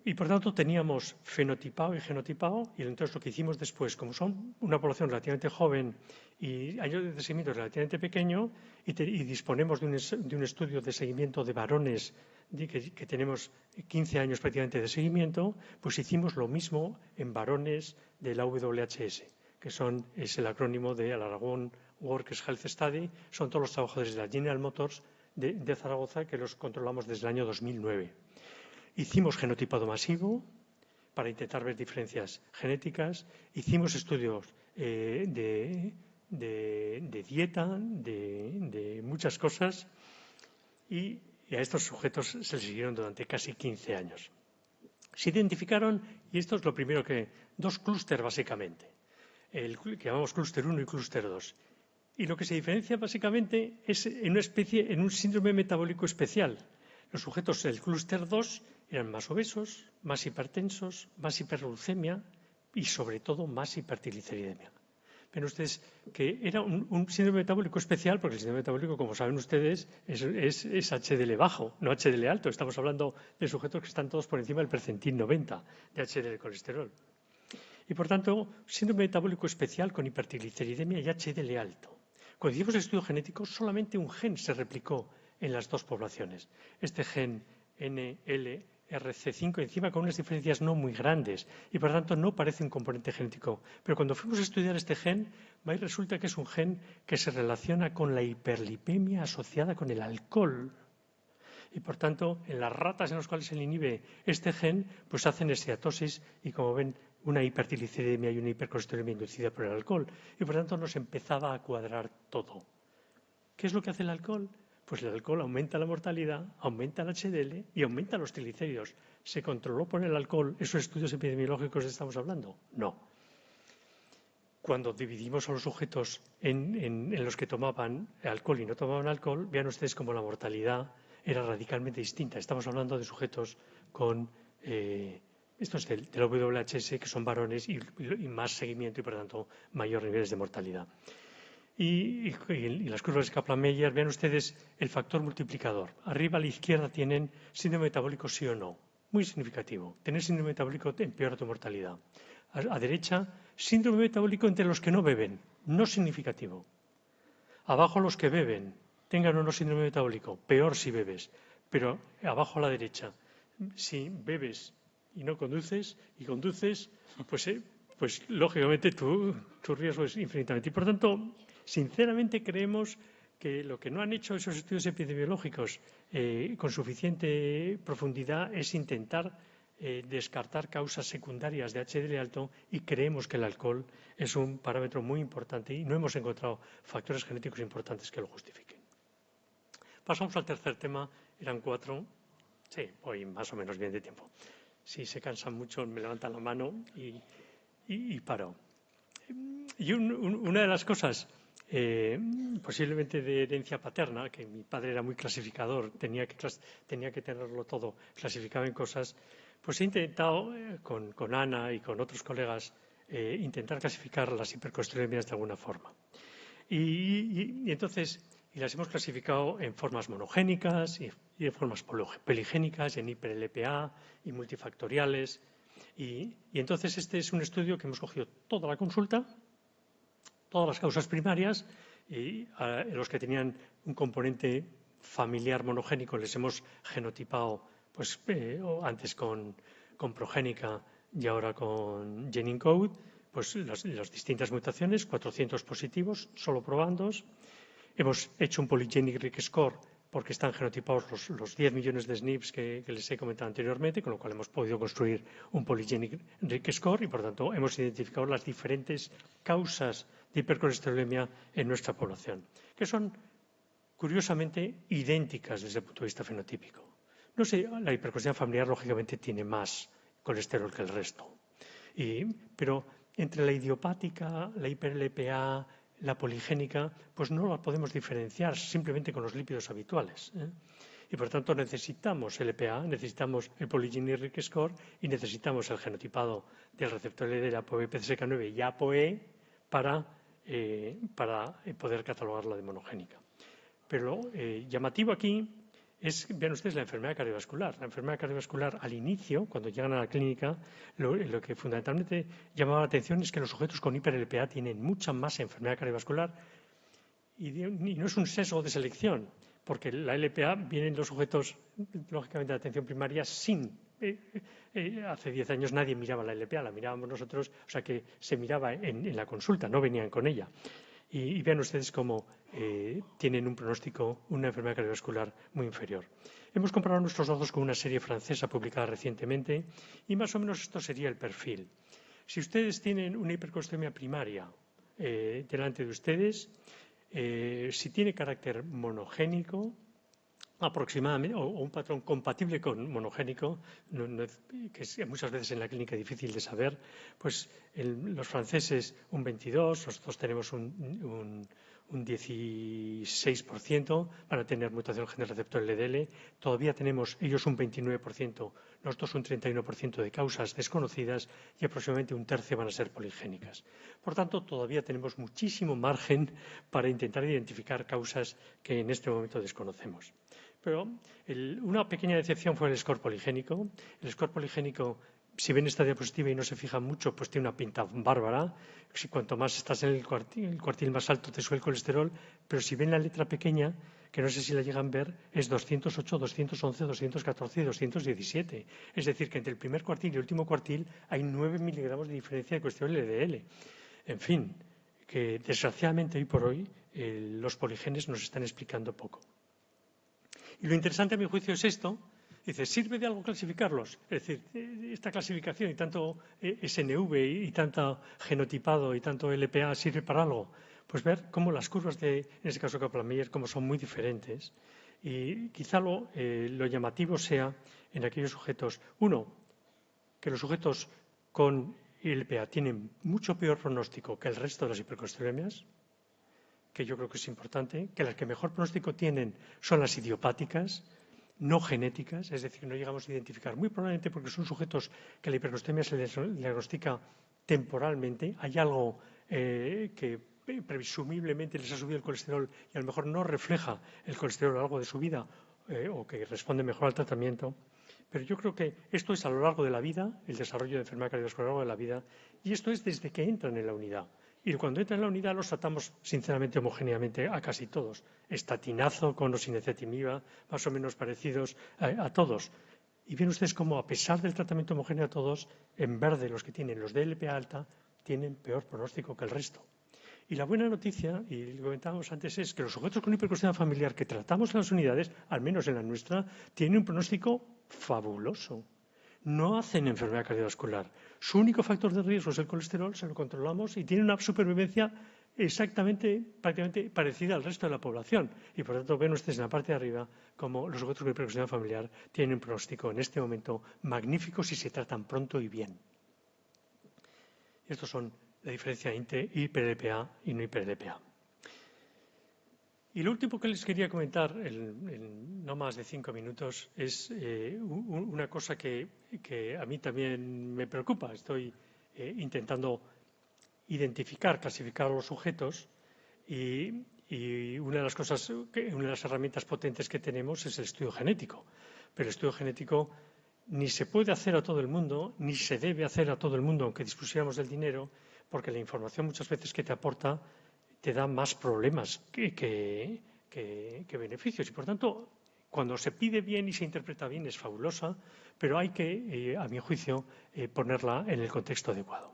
Y por tanto teníamos fenotipado y genotipado, y entonces lo que hicimos después, como son una población relativamente joven y años de seguimiento relativamente pequeño, y disponemos de un estudio de seguimiento de varones que tenemos 15 años prácticamente de seguimiento, pues hicimos lo mismo en varones de la WHS, que es el acrónimo de Alaragón Workers Health Study, son todos los trabajadores de la General Motors de Zaragoza que los controlamos desde el año 2009. Hicimos genotipado masivo para intentar ver diferencias genéticas. Hicimos estudios de dieta, de muchas cosas. Y a estos sujetos se les siguieron durante casi 15 años. Se identificaron, y esto es lo primero dos clústeres básicamente, el que llamamos clúster 1 y clúster 2. Y lo que se diferencia básicamente es en un síndrome metabólico especial. Los sujetos del clúster 2 eran más obesos, más hipertensos, más hiperglucemia y, sobre todo, más hipertrigliceridemia. Ven ustedes que era un síndrome metabólico especial, porque el síndrome metabólico, como saben ustedes, es HDL bajo, no HDL alto. Estamos hablando de sujetos que están todos por encima del percentil 90 de HDL colesterol. Y, por tanto, síndrome metabólico especial con hipertrigliceridemia y HDL alto. Cuando hicimos el estudio genético, solamente un gen se replicó en las dos poblaciones. Este gen NLRC5, encima con unas diferencias no muy grandes y por tanto no parece un componente genético. Pero cuando fuimos a estudiar este gen, resulta que es un gen que se relaciona con la hiperlipemia asociada con el alcohol. Y por tanto, en las ratas en las cuales se le inhibe este gen, pues hacen esteatosis y, como ven, una hipertrigliceridemia y una hipercolesterolemia inducida por el alcohol. Y por tanto nos empezaba a cuadrar todo. ¿Qué es lo que hace el alcohol? Pues el alcohol aumenta la mortalidad, aumenta el HDL y aumenta los triglicéridos. ¿Se controló por el alcohol esos estudios epidemiológicos que estamos hablando? No. Cuando dividimos a los sujetos en los que tomaban alcohol y no tomaban alcohol, vean ustedes cómo la mortalidad era radicalmente distinta. Estamos hablando de sujetos con estos del WHS, que son varones y más seguimiento y, por tanto, mayores niveles de mortalidad. Y las curvas de Kaplan-Meier, vean ustedes el factor multiplicador. Arriba a la izquierda tienen síndrome metabólico sí o no. Muy significativo. Tener síndrome metabólico empeora tu mortalidad. A derecha, síndrome metabólico entre los que no beben. No significativo. Abajo los que beben. Tengan o no síndrome metabólico. Peor si bebes. Pero abajo a la derecha, si bebes y no conduces, pues lógicamente tu riesgo es infinitamente. Y por tanto, sinceramente creemos que lo que no han hecho esos estudios epidemiológicos con suficiente profundidad es intentar descartar causas secundarias de HDL alto, y creemos que el alcohol es un parámetro muy importante y no hemos encontrado factores genéticos importantes que lo justifiquen. Pasamos al tercer tema. Eran 4. Sí, voy más o menos bien de tiempo. Si se cansan mucho me levantan la mano y paro. Y una de las cosas, posiblemente de herencia paterna, que mi padre era muy clasificador, tenía que tenerlo todo clasificado en cosas, pues he intentado con Ana y con otros colegas intentar clasificar las hipercolesterolemias de alguna forma. Y entonces las hemos clasificado en formas monogénicas y en formas poligénicas, en hiper-LPA y multifactoriales. Y entonces este es un estudio que hemos cogido toda la consulta, todas las causas primarias, y a los que tenían un componente familiar monogénico les hemos genotipado antes con Progénica y ahora con GenEncode, pues las distintas mutaciones, 400 positivos, solo probándoos. Hemos hecho un polygenic risk score porque están genotipados los 10 millones de SNPs que les he comentado anteriormente, con lo cual hemos podido construir un polygenic risk score y, por tanto, hemos identificado las diferentes causas de hipercolesterolemia en nuestra población, que son, curiosamente, idénticas desde el punto de vista fenotípico. No sé, la hipercolesterolemia familiar, lógicamente, tiene más colesterol que el resto. Pero entre la idiopática, la hiper-LPA, la poligénica, pues no la podemos diferenciar simplemente con los lípidos habituales. Y por tanto necesitamos LPA, necesitamos el polygenic risk score y necesitamos el genotipado del receptor LDL, ApoE, PCSK9 y ApoE para poder catalogarla de monogénica. Pero lo llamativo aquí es, vean ustedes, la enfermedad cardiovascular. La enfermedad cardiovascular, al inicio, cuando llegan a la clínica, lo que fundamentalmente llamaba la atención es que los sujetos con hiper-LPA tienen mucha más enfermedad cardiovascular y no es un sesgo de selección, porque la LPA viene en los sujetos, lógicamente, de atención primaria sin. Hace 10 años nadie miraba la LPA, la mirábamos nosotros, o sea que se miraba en la consulta, no venían con ella. Y vean ustedes cómo tienen un pronóstico, una enfermedad cardiovascular muy inferior. Hemos comparado nuestros datos con una serie francesa publicada recientemente y más o menos esto sería el perfil. Si ustedes tienen una hipercolesterolemia primaria delante de ustedes, si tiene carácter monogénico, aproximadamente, o un patrón compatible con monogénico, que es muchas veces en la clínica difícil de saber, pues los franceses un 22%, nosotros tenemos un 16%, van a tener mutación gen del receptor LDL, todavía tenemos ellos un 29%, nosotros un 31% de causas desconocidas y aproximadamente un tercio van a ser poligénicas. Por tanto, todavía tenemos muchísimo margen para intentar identificar causas que en este momento desconocemos. Pero una pequeña decepción fue el score poligénico. El score poligénico, si ven esta diapositiva y no se fijan mucho, pues tiene una pinta bárbara. Cuanto más estás en el cuartil más alto te sube el colesterol, pero si ven la letra pequeña, que no sé si la llegan a ver, es 208, 211, 214 y 217. Es decir, que entre el primer cuartil y el último cuartil hay 9 miligramos de diferencia de colesterol LDL. En fin, que desgraciadamente hoy por hoy los poligenes nos están explicando poco. Y lo interesante, a mi juicio, es esto. Dice, ¿sirve de algo clasificarlos? Es decir, esta clasificación y tanto SNV y tanto genotipado y tanto LPA sirve para algo. Pues ver cómo las curvas en este caso Kaplan-Meier, cómo son muy diferentes. Y quizá lo llamativo sea en aquellos sujetos, uno, que los sujetos con LPA tienen mucho peor pronóstico que el resto de las hipercolesterolemias, que yo creo que es importante, que las que mejor pronóstico tienen son las idiopáticas, no genéticas, es decir, no llegamos a identificar, muy probablemente porque son sujetos que la hipercolesterolemia se les diagnostica temporalmente, hay algo que presumiblemente les ha subido el colesterol y a lo mejor no refleja el colesterol a lo largo de su vida o que responde mejor al tratamiento. Pero yo creo que esto es a lo largo de la vida, el desarrollo de enfermedad cardiovascular a lo largo de la vida, y esto es desde que entran en la unidad. Y cuando entran en la unidad los tratamos, sinceramente, homogéneamente a casi todos. Estatinazo con o sin ecetimib, más o menos parecidos a todos. Y ven ustedes cómo, a pesar del tratamiento homogéneo a todos, en verde los que tienen los de LPA alta tienen peor pronóstico que el resto. Y la buena noticia, y lo comentábamos antes, es que los sujetos con hipercolesterolemia familiar que tratamos en las unidades, al menos en la nuestra, tienen un pronóstico fabuloso. No hacen enfermedad cardiovascular. Su único factor de riesgo es el colesterol, se lo controlamos y tiene una supervivencia exactamente, prácticamente parecida al resto de la población. Y por tanto ven ustedes en la parte de arriba como los sujetos con hipercolesterolemia familiar tienen un pronóstico en este momento magnífico si se tratan pronto y bien. Estos son la diferencia entre hiper-LPA y no hiper-LPA. Y lo último que les quería comentar, en no más de 5 minutos, es una cosa que a mí también me preocupa. Estoy intentando identificar, clasificar a los sujetos y una de las cosas, una de las herramientas potentes que tenemos es el estudio genético. Pero el estudio genético ni se puede hacer a todo el mundo, ni se debe hacer a todo el mundo, aunque dispusiéramos del dinero, porque la información muchas veces que te aporta te da más problemas que beneficios. Y, por tanto, cuando se pide bien y se interpreta bien es fabulosa, pero hay que, a mi juicio, ponerla en el contexto adecuado.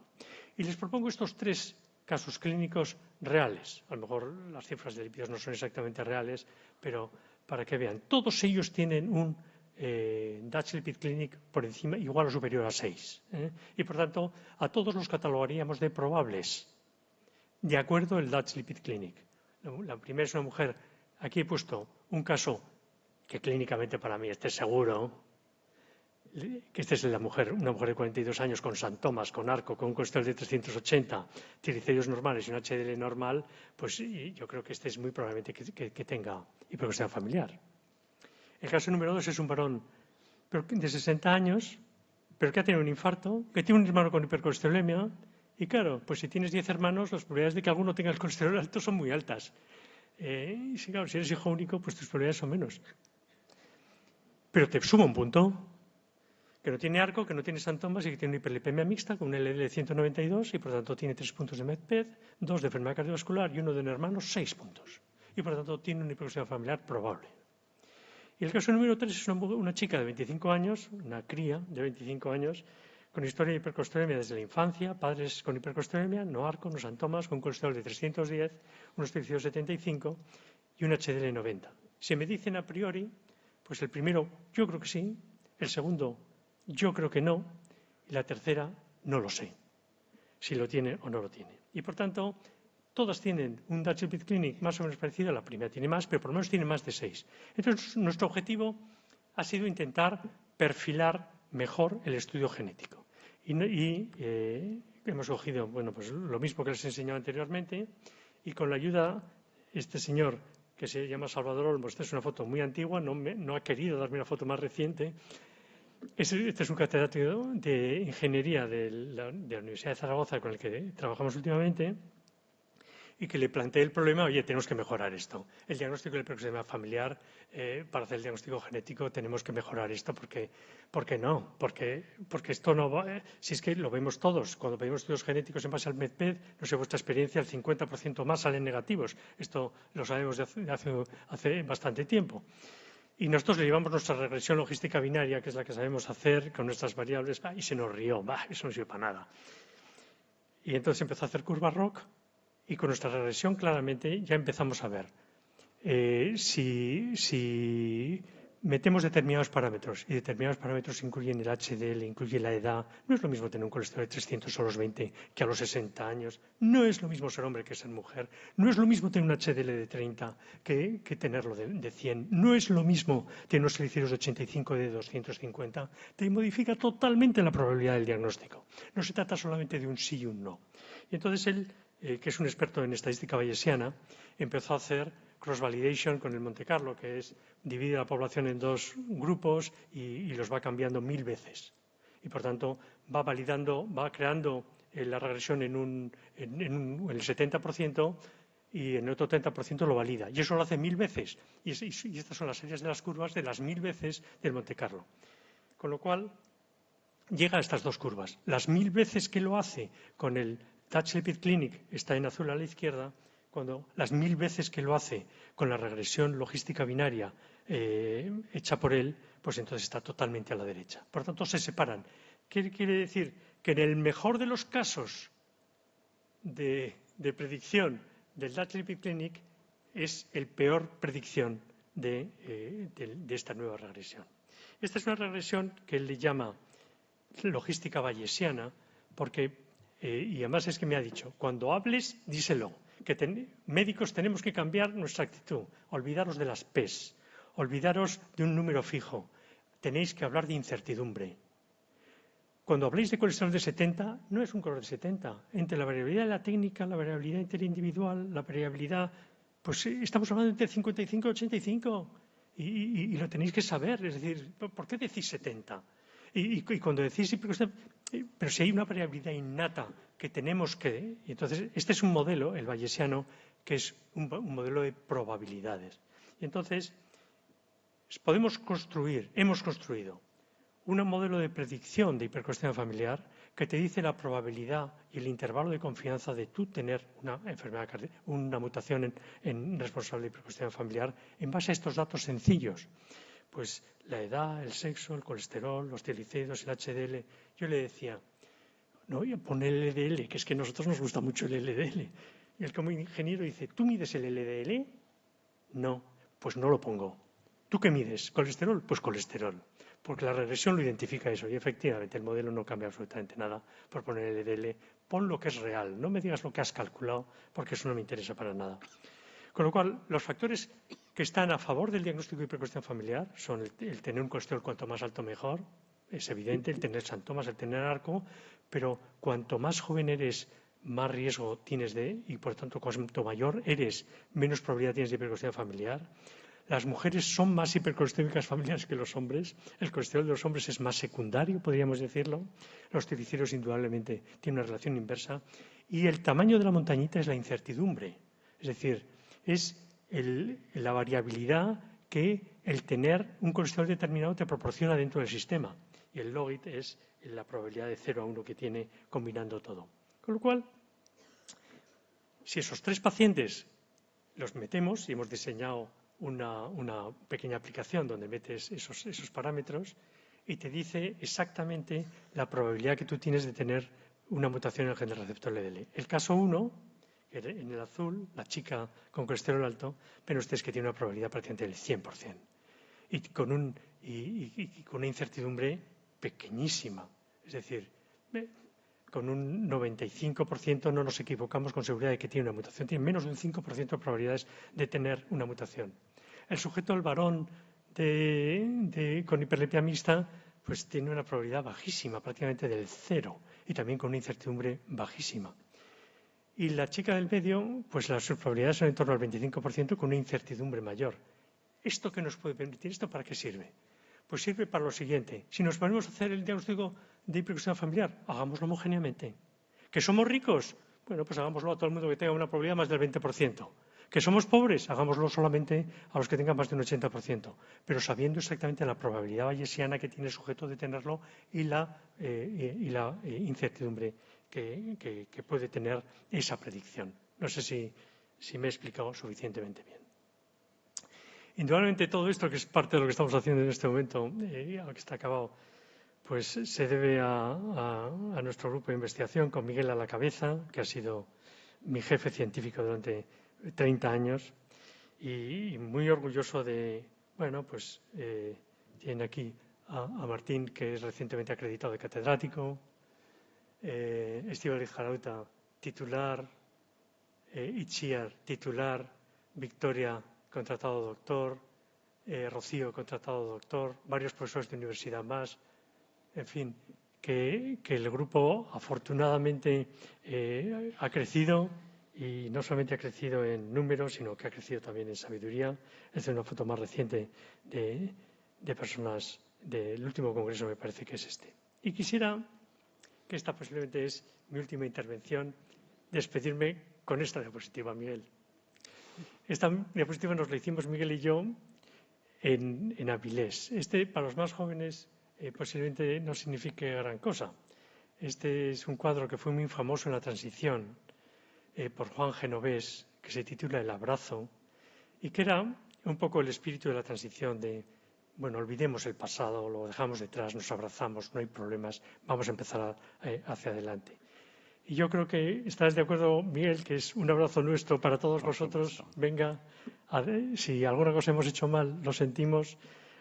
Y les propongo estos 3 casos clínicos reales. A lo mejor las cifras de lípidos no son exactamente reales, pero para que vean. Todos ellos tienen un Dutch Lipid Clinic por encima, igual o superior a 6. Y por tanto, a todos los catalogaríamos de probables, de acuerdo al Dutch Lipid Clinic. La primera es una mujer, aquí he puesto un caso que clínicamente para mí esté seguro, que esta es una mujer de 42 años con santomas, con arco, con un colesterol de 380, triglicéridos normales y un HDL normal, pues yo creo que este es muy probablemente que tenga hipercolesterolemia familiar. El caso número 2 es un varón de 60 años, pero que ha tenido un infarto, que tiene un hermano con hipercolesterolemia, y claro, pues si tienes 10 hermanos, las probabilidades de que alguno tenga el colesterol alto son muy altas. Y claro, si eres hijo único, pues tus probabilidades son menos. Pero te suma un punto, que no tiene arco, que no tiene santomas y que tiene una hiperlipemia mixta con un LDL de 192 y por lo tanto tiene 3 puntos de MEDPED, 2 de enfermedad cardiovascular y 1 de un hermano, 6 puntos. Y por lo tanto tiene una hipercolesterolemia familiar probable. Y el caso número 3 es una chica de 25 años, una cría de 25 años, con historia de hipercolesterolemia desde la infancia, padres con hipercolesterolemia, no arco, no santomas, con colesterol de 310, unos triglicéridos 75 y un HDL 90. Si me dicen a priori, pues el primero yo creo que sí, el segundo yo creo que no, y la tercera no lo sé, si lo tiene o no lo tiene. Y por tanto, todas tienen un Dutch Lipid Clinic más o menos parecido, la primera tiene más, pero por lo menos tiene más de 6. Entonces, nuestro objetivo ha sido intentar perfilar mejor el estudio genético. Y hemos cogido, bueno, pues lo mismo que les he enseñado anteriormente, y con la ayuda, este señor que se llama Salvador Olmos, esta es una foto muy antigua, no ha querido darme una foto más reciente. Este es un catedrático de ingeniería de la Universidad de Zaragoza con el que trabajamos últimamente y que le planteé el problema, oye, tenemos que mejorar esto. El diagnóstico del hipercolesterolemia familiar, para hacer el diagnóstico genético tenemos que mejorar esto porque no, porque esto no va, si es que lo vemos todos, cuando pedimos estudios genéticos en base al MEDPED, no sé vuestra experiencia, el 50% más salen negativos. Esto lo sabemos de hace bastante tiempo. Y nosotros le llevamos nuestra regresión logística binaria, que es la que sabemos hacer con nuestras variables, y se nos rió, eso no sirve para nada. Y entonces empezó a hacer curva ROC y con nuestra regresión claramente ya empezamos a ver si metemos determinados parámetros y determinados parámetros incluyen el HDL, incluye la edad, no es lo mismo tener un colesterol de 300 a los 20 que a los 60 años, no es lo mismo ser hombre que ser mujer, no es lo mismo tener un HDL de 30 que tenerlo de 100, no es lo mismo tener unos triglicéridos de 85 de 250, te modifica totalmente la probabilidad del diagnóstico. No se trata solamente de un sí y un no. Y entonces él, que es un experto en estadística bayesiana, empezó a hacer cross-validation con el Monte Carlo, que es divide la población en 2 grupos y los va cambiando 1000 veces. Y por tanto va validando, va creando la regresión en el 70% y en el otro 30% lo valida. Y eso lo hace 1000 veces. Y estas son las series de las curvas de las 1000 veces del Monte Carlo. Con lo cual llega a estas 2 curvas. Las 1000 veces que lo hace con el Dutch Lipid Clinic, está en azul a la izquierda, cuando las 1000 veces que lo hace con la regresión logística binaria hecha por él, pues entonces está totalmente a la derecha. Por tanto, se separan. ¿Qué quiere decir? Que en el mejor de los casos de predicción del Dutch Lipid Clinic es el peor predicción de esta nueva regresión. Esta es una regresión que él le llama logística bayesiana, porque, y además es que me ha dicho, cuando hables, díselo, que médicos tenemos que cambiar nuestra actitud, olvidaros de las P's, olvidaros de un número fijo, tenéis que hablar de incertidumbre. Cuando habléis de colesterol de 70, no es un colesterol de 70. Entre la variabilidad de la técnica, la variabilidad interindividual, la variabilidad, pues estamos hablando entre 55 y 85. Y lo tenéis que saber. Es decir, ¿por qué decís 70? Y cuando decís, pero si hay una variabilidad innata que tenemos que... Entonces, este es un modelo, el bayesiano, que es un modelo de probabilidades. Y entonces, hemos construido un modelo de predicción de hipercolesterolemia familiar que te dice la probabilidad y el intervalo de confianza de tú tener una enfermedad cardíaca, una mutación en responsable de hipercolesterolemia familiar en base a estos datos sencillos. Pues la edad, el sexo, el colesterol, los triglicéridos, el HDL. Yo le decía, No, y pone el LDL, que es que a nosotros nos gusta mucho el LDL. Y él como ingeniero dice, ¿tú mides el LDL? No, pues no lo pongo. ¿Tú qué mides? ¿Colesterol? Pues colesterol. Porque la regresión lo identifica eso. Y efectivamente el modelo no cambia absolutamente nada por poner el LDL. Pon lo que es real. No me digas lo que has calculado, porque eso no me interesa para nada. Con lo cual, los factores que están a favor del diagnóstico de hipercolesterolemia familiar son el tener un colesterol cuanto más alto mejor, es evidente, el tener xantomas, el tener arco, pero cuanto más joven eres, más riesgo tienes y por tanto, cuanto mayor eres, menos probabilidad tienes de hipercolesterolemia familiar. Las mujeres son más hipercolesterólicas familiares que los hombres. El colesterol de los hombres es más secundario, podríamos decirlo. Los triglicéridos indudablemente tienen una relación inversa. Y el tamaño de la montañita es la incertidumbre. Es decir, es la variabilidad que el tener un colesterol determinado te proporciona dentro del sistema. Y el logit es la probabilidad de 0 a 1 que tiene combinando todo. Con lo cual, si esos 3 pacientes los metemos y hemos diseñado una pequeña aplicación donde metes esos parámetros y te dice exactamente la probabilidad que tú tienes de tener una mutación en el gen del receptor LDL. El caso 1, en el azul, la chica con colesterol alto, pero este es que tiene una probabilidad prácticamente del 100%. Y con una incertidumbre pequeñísima. Es decir, con un 95% no nos equivocamos con seguridad de que tiene una mutación. Tiene menos de un 5% de probabilidades de tener una mutación. El sujeto, el varón con hiperlepsia mixta, pues tiene una probabilidad bajísima, prácticamente del 0, y también con una incertidumbre bajísima. Y la chica del medio, pues las probabilidades son en torno al 25% con una incertidumbre mayor. ¿Esto qué nos puede permitir? ¿Esto para qué sirve? Pues sirve para lo siguiente. Si nos ponemos a hacer el diagnóstico de hipercolesterolemia familiar, hagámoslo homogéneamente. ¿Que somos ricos? Bueno, pues hagámoslo a todo el mundo que tenga una probabilidad más del 20%. ¿Que somos pobres? Hagámoslo solamente a los que tengan más de un 80%. Pero sabiendo exactamente la probabilidad bayesiana que tiene el sujeto de tenerlo y la incertidumbre que puede tener esa predicción. No sé si me he explicado suficientemente bien. Indudablemente todo esto, que es parte de lo que estamos haciendo en este momento, a lo que está acabado, pues se debe a nuestro grupo de investigación, con Miguel a la cabeza, que ha sido mi jefe científico durante 30 años, y muy orgulloso de, pues tiene aquí a Martín, que es recientemente acreditado de catedrático, Estíbaliz Jarauta, titular, Itziar, titular, Victoria, contratado doctor, Rocío, contratado doctor, varios profesores de universidad más, en fin, que el grupo afortunadamente ha crecido y no solamente ha crecido en números, sino que ha crecido también en sabiduría. Esta es una foto más reciente de personas del último congreso, me parece que es este. Y quisiera, que esta posiblemente es mi última intervención, despedirme con esta diapositiva, Miguel. Esta diapositiva nos la hicimos Miguel y yo en Avilés. Para los más jóvenes, posiblemente no signifique gran cosa. Este es un cuadro que fue muy famoso en la transición por Juan Genovés, que se titula El abrazo, y que era un poco el espíritu de la transición de, olvidemos el pasado, lo dejamos detrás, nos abrazamos, no hay problemas, vamos a empezar hacia adelante. Y yo creo que estarás de acuerdo, Miguel, que es un abrazo nuestro para todos vosotros. Venga, si alguna cosa hemos hecho mal, lo sentimos,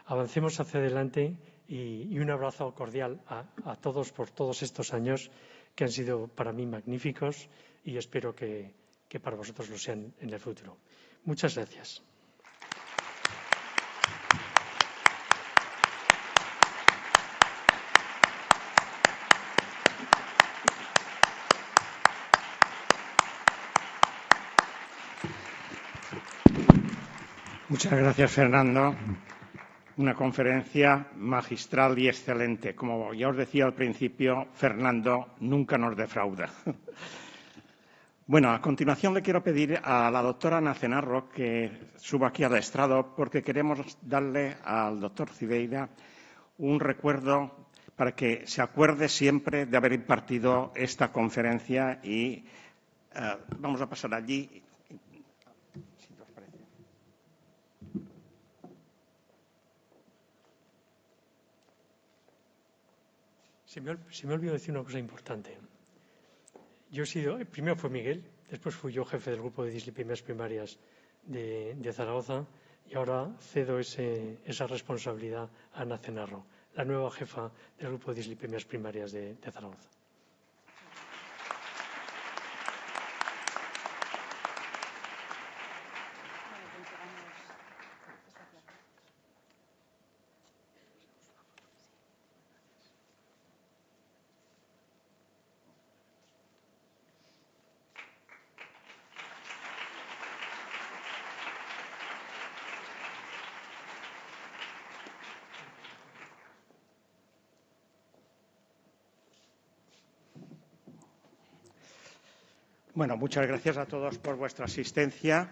avancemos hacia adelante y un abrazo cordial a todos por todos estos años que han sido para mí magníficos y espero que para vosotros lo sean en el futuro. Muchas gracias. Muchas gracias, Fernando. Una conferencia magistral y excelente. Como ya os decía al principio, Fernando nunca nos defrauda. Bueno, a continuación le quiero pedir a la doctora Ana Cenarro que suba aquí al estrado porque queremos darle al doctor Cibeira un recuerdo para que se acuerde siempre de haber impartido esta conferencia y vamos a pasar allí. Se me olvidó decir una cosa importante. Primero fue Miguel, después fui yo jefe del grupo de dislipemias primarias de Zaragoza y ahora cedo esa responsabilidad a Ana Cenarro, la nueva jefa del grupo de dislipemias primarias de Zaragoza. Bueno, muchas gracias a todos por vuestra asistencia.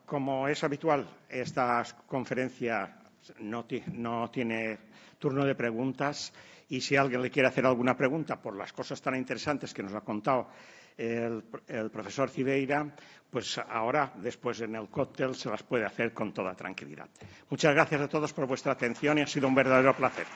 Como es habitual, esta conferencia no tiene turno de preguntas y si alguien le quiere hacer alguna pregunta por las cosas tan interesantes que nos ha contado el profesor Cibeira, pues ahora, después en el cóctel, se las puede hacer con toda tranquilidad. Muchas gracias a todos por vuestra atención y ha sido un verdadero placer.